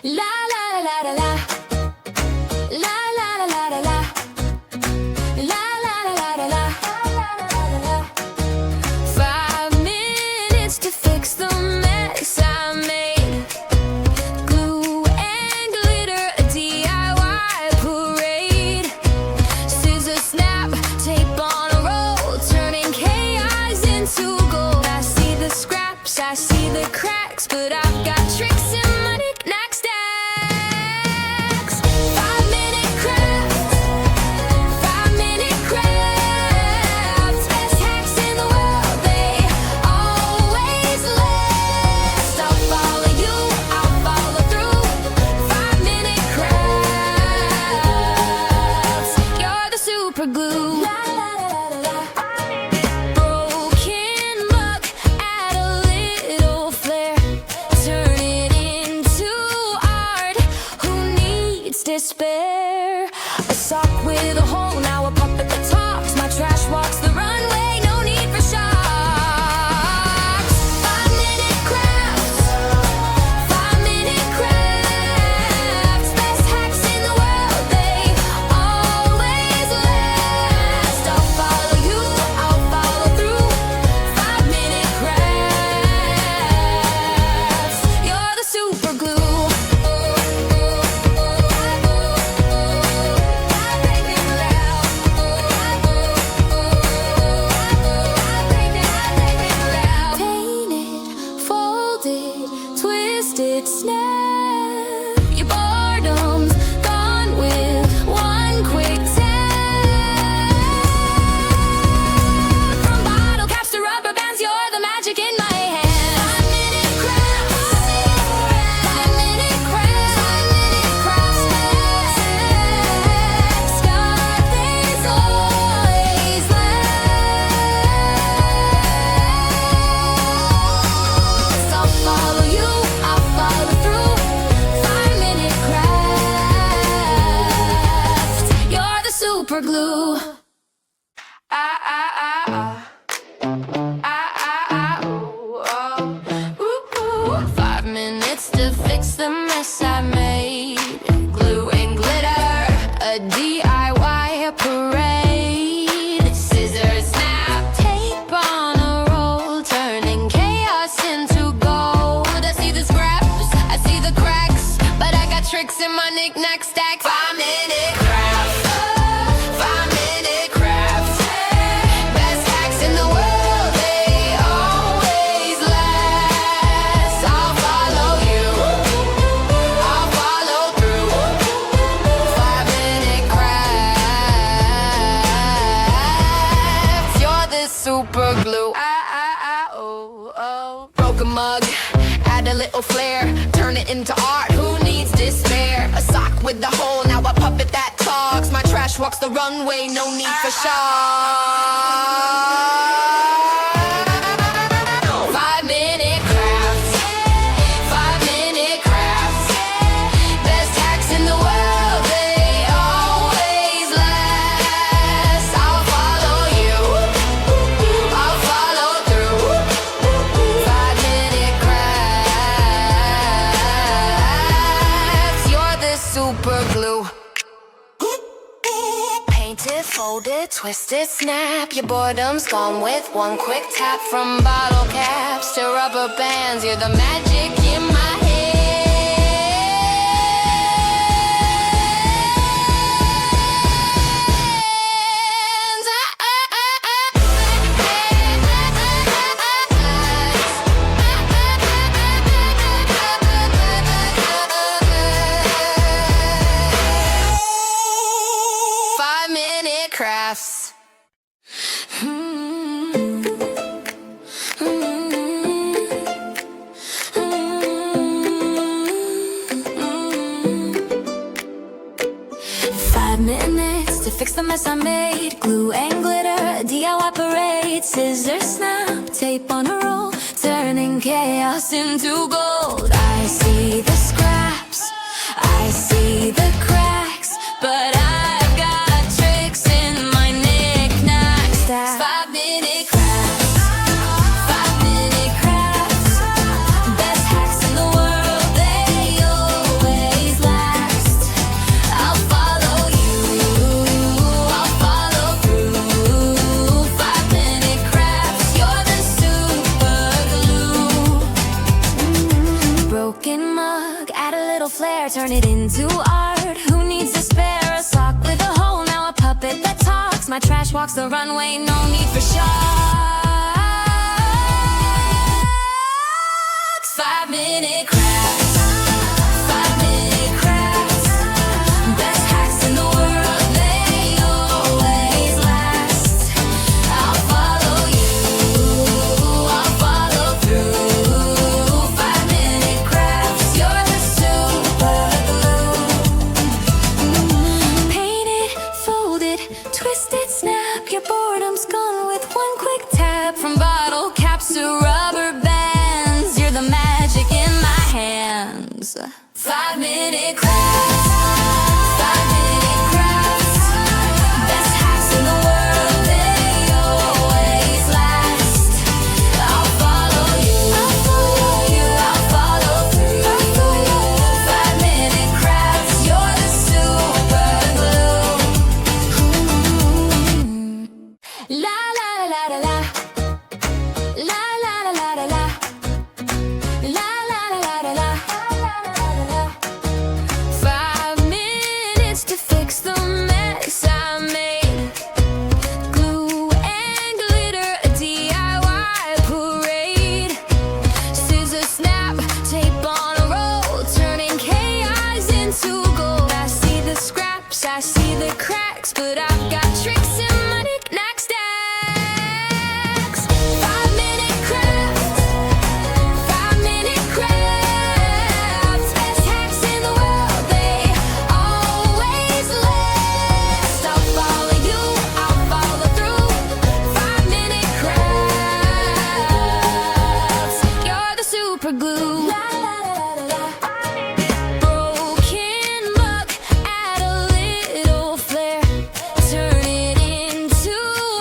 La la la la la. La la la la la la. La la la la la la. 5 minutes to fix the mess I made. Glue and glitter, a DIY parade. Scissors snap, tape on a roll, turning chaos into gold. I see the scraps, I see the cracks, but I've got tricks in my knick-knack stacks. 5-minute crafts, 5-minute crafts. Best hacks in the world, they always last. I'll follow you, I'll follow through. 5-minute crafts, you're the super glue. Broken luck, add a little flair. Turn it into art. Who needs despair? A sock with a hole, now a puppet that talks. My trash walks the runway, no need for shocks. 5-minute crafts, 5-minute crafts. Best hacks in the world, they always last. I'll follow you, I'll follow through. 5-minute crafts, you're the super glue. Painted, folded, twisted, snap. Your boredom's gone with one quick tap. From bottle caps to rubber bands, you're the magic in my hand. 5-minute crafts, 5-minute crafts, 5-minute crafts. Got these always last. I'll follow you, I'll follow through. 5-minute crafts, you're the super glue. Ah, ah, ah, ah. Ooh, oh. Ooh, ooh. 5 minutes to fix the mess I made. Glue and glitter, a DIY parade. Scissors snap, tape on a roll, turning chaos into gold. I see the scraps, I see the cracks, but I got tricks in my knick-knack stack. 5-minute crafts, 5-minute crafts. Best hacks in the world, they always last. I'll follow you, I'll follow through. 5-minute crafts, you're the super glue. Ah, ah, ah, oh, oh. Broken mug, add a little flair. Turn it into art, who needs despair? A sock with the hole, now a puppet that talks. My trash walks the runway, no need for shocks. 5-minute crafts, 5-minute crafts. Best hacks in the world, they always last. I'll follow you, I'll follow through. 5-minute crafts, you're the super glue. Painted, folded, twisted, snap. Your boredom's gone with one quick tap. From bottle caps to rubber bands, you're the magic in my hands. 5-minute crafts. 5 minutes to fix the mess I made. Glue and glitter, a DIY parade. Scissors snap, tape on a roll, turning chaos into gold. I see the scraps, I see the cracks, but I've got tricks in my knick-knack stack. 5-minute crafts, 5-minute crafts. Best hacks in the world, they always flair, turn it into art. Who needs to spare a sock with a hole? Now a puppet that talks. My trash walks the runway, no need for shocks. 5-minute crafts. 5-minute crafts. Best hacks in the world, they always last. I'll follow you, I'll follow through. 5-minute crafts, you're the super glue. Paint it, fold it, twist it, snap. Your boredom's gone with one quick tap. From bottle caps to rubber bands, you're the magic in my hands. 5-minute crafts. 5-minute crafts. Best hacks in the world, they always last. I'll follow you, I'll follow you, I'll follow through. 5-minute crafts, you're the super glue. La la la la la. La la la la la la. La la la la la la. 5 minutes to fix the mess I made. Glue and glitter, a DIY parade. Scissors snap, tape on a roll, turning chaos into gold. I see the scraps, I see the cracks, but I've got tricks in my knick-knack stacks. 5-minute crafts. 5-minute crafts. Best hacks in the world, they always last. I'll follow you, I'll follow through. 5-minute crafts, you're the super glue. Broken luck, add a little flair, turn it into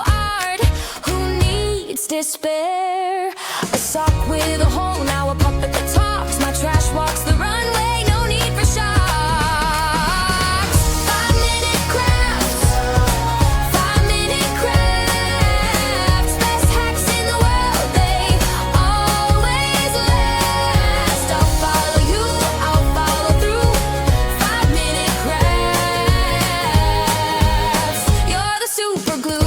art. Who needs despair? A sock with a hole, now a puppet that talks. My trash walks the runway, no need for shocks. 5-minute crafts. 5-minute crafts. Best hacks in the world, they always last. I'll follow you, I'll follow through. 5-minute crafts, you're the super glue.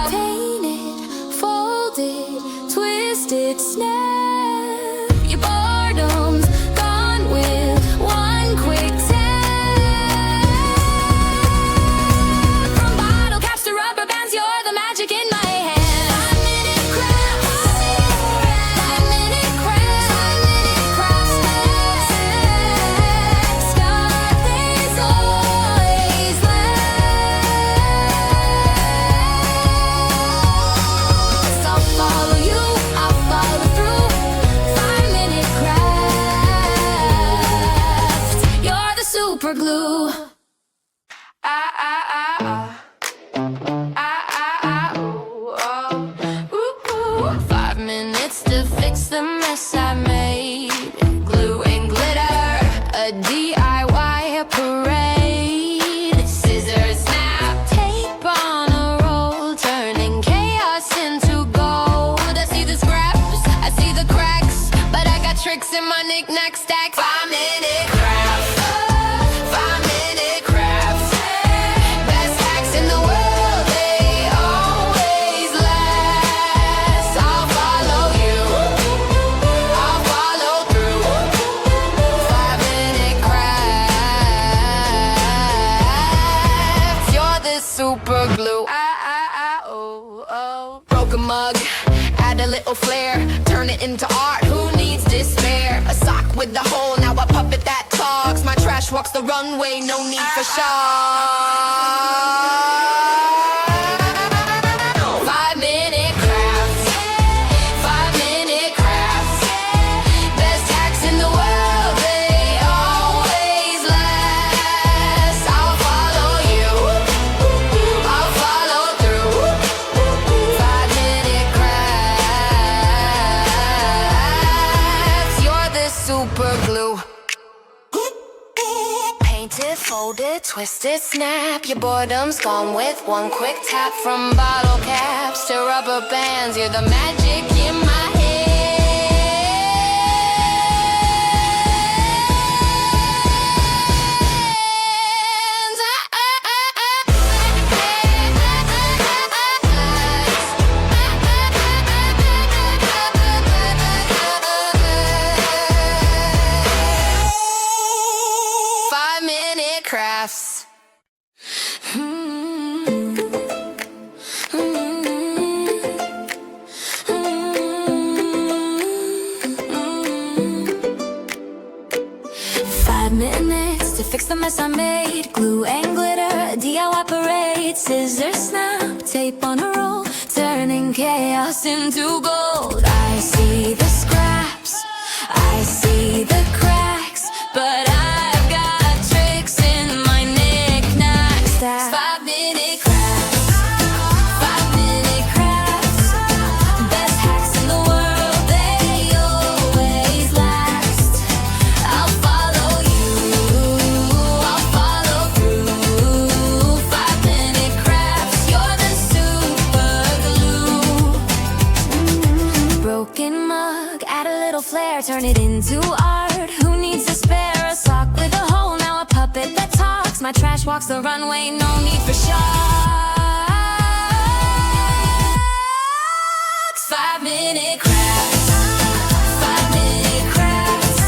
Painted, folded, twisted, snap. Your boredom's gone with one quick tap. From bottle caps to rubber bands, you're the magic in my hand. 5-minute crafts. 5-minute crafts. 5-minute crafts. Got this always last. I'll follow you, I'll follow through. 5-minute crafts, you're the super glue. Ah ah ah ah. Ah ah ah ooh, oh. Ooh, ooh. 5 minutes to fix the mess I made. Glue and glitter, a DIY parade. Scissors snap, tape on a roll, turning chaos into gold. I see the scraps, I see the cracks, but I got tricks in my knick-knack stack. 5-minute crafts. 5-minute crafts. Best hacks in the world, they always last. I'll follow you, I'll follow through. 5-minute crafts, you're the super glue. Ah ah ah oh oh. Broken mug, add a little flair, turn it into art. Who needs despair? A sock with the hole, now a puppet that talks. My trash walks the runway, no need for shocks. 5-minute crafts. 5-minute crafts. Best hacks in the world, they always last. I'll follow you, I'll follow through. 5-minute crafts, you're the super glue. Painted, folded, it, twist it, snap. Your boredom's gone with one quick tap. From bottle caps to rubber bands, you're the magic in my hands. 5-minute crafts. 5 minutes to fix the mess I made. Glue and glitter, DIY parade. Scissors snap, tape on a roll, turning chaos into gold. I see the scraps, I see the cracks, but I've got tricks in my knick-knack stack. 5-minute crafts, 5-minute crafts. Best hacks in the world, they always last. I'll follow you, I'll follow through. 5-minute crafts, you're the super glue. Broken mug, add a little flair, turn it into art. Who needs a spare? A sock with a hole, now a puppet that talks. My trash walks the runway, no need for shocks. 5-minute crafts, 5-minute crafts.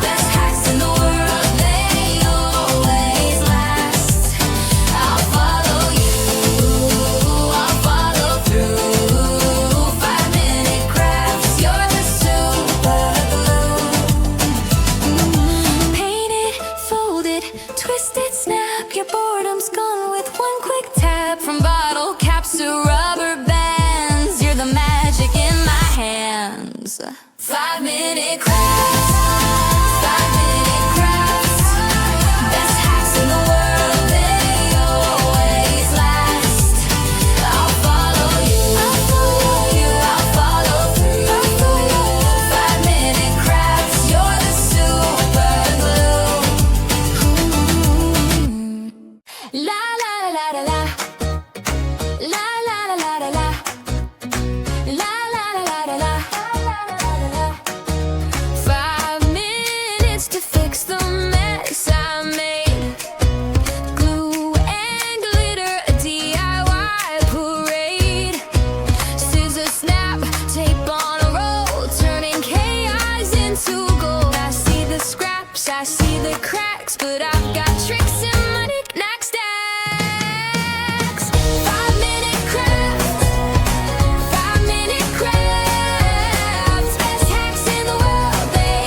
Best hacks in the world, they always last. I'll follow you, I'll follow through. 5-minute crafts, you're the super glue. Paint it, fold it, twist it, snap. Your boredom's gone with one quick tap. From bottle caps to rubber bands, you're the magic in my hands. 5-minute crafts, 5-minute crafts. Best hacks in the world, they always last. I'll follow you, I'll follow through. 5-minute crafts, you're the super glue. La la la la la. La la la la la la. La la la la la la. 5 minutes to fix the mess I made. Glue and glitter, a DIY parade. Scissors snap, tape on a roll, turning chaos into gold. I see the scraps, I see the cracks, but I've got tricks in my knick-knack stacks. 5-minute crafts, 5-minute crafts. Best hacks in the world, they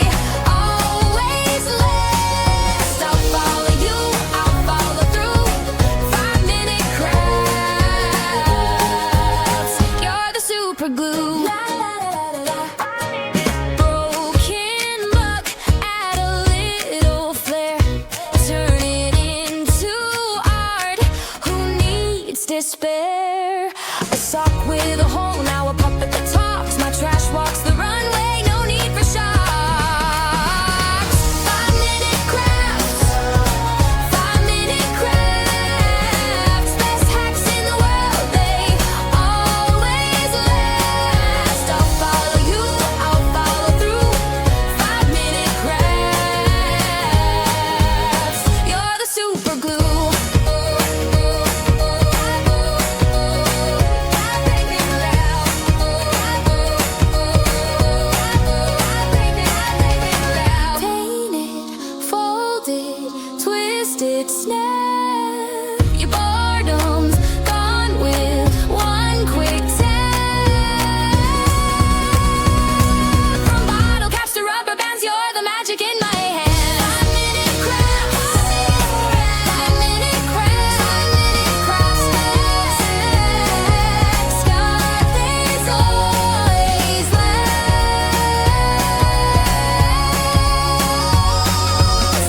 always last. I'll follow you, I'll follow through. 5-minute crafts, you're the super glue. Broken mug, add a little flair, turn it into art. Who needs despair? A sock with a hole, now a puppet that talks. My trash walks the runway, no need for shocks. 5-minute crafts, 5-minute crafts. Best hacks in the world, they always last. I'll follow you, I'll follow through. 5-minute crafts, you're the super glue. Paint it, fold it, twist it, snap. Your boredom's gone with one quick tap. From bottle caps to rubber bands, you're the magic in my hands. 5-minute crafts, 5-minute crafts, 5-minute crafts. Got these always last.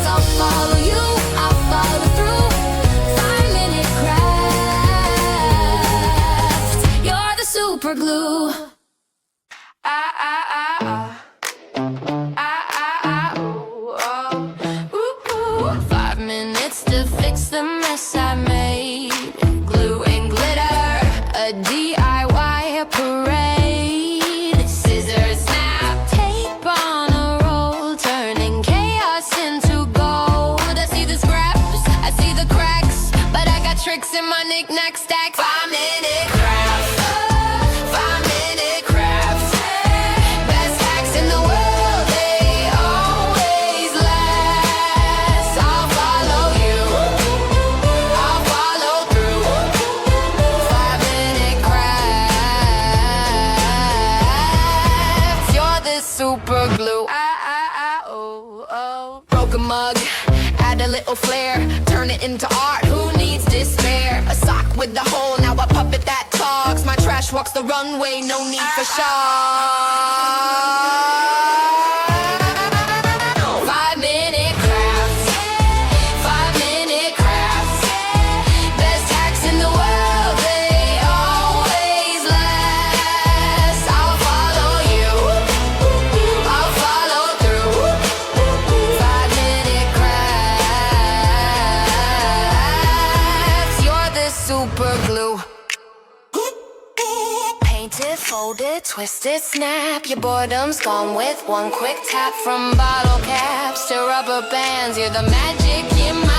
I'll follow you, I'll follow through. 5-minute crafts, you're the super glue. Ah ah ah ah. Ah ah ah ooh, oh. Ooh, ooh. 5 minutes to fix knick-knack stack. 5-minute crafts. 5-minute crafts. Best hacks in the world, they always last. I'll follow you, I'll follow through. 5-minute crafts. You're the super glue. Broke a mug, add a little flair, turn it into art. Who needs despair? A sock with a hole, now a puppet that talks. My trash walks the runway, no need for shock. 5-minute crafts. 5-minute crafts. Best hacks in the world, they always last. I'll follow you, I'll follow through. 5-minute crafts. You're the super glue. Paint it, fold it, twist it, snap. Your boredom's gone with one quick tap. From bottle caps to rubber bands, you're the magic in my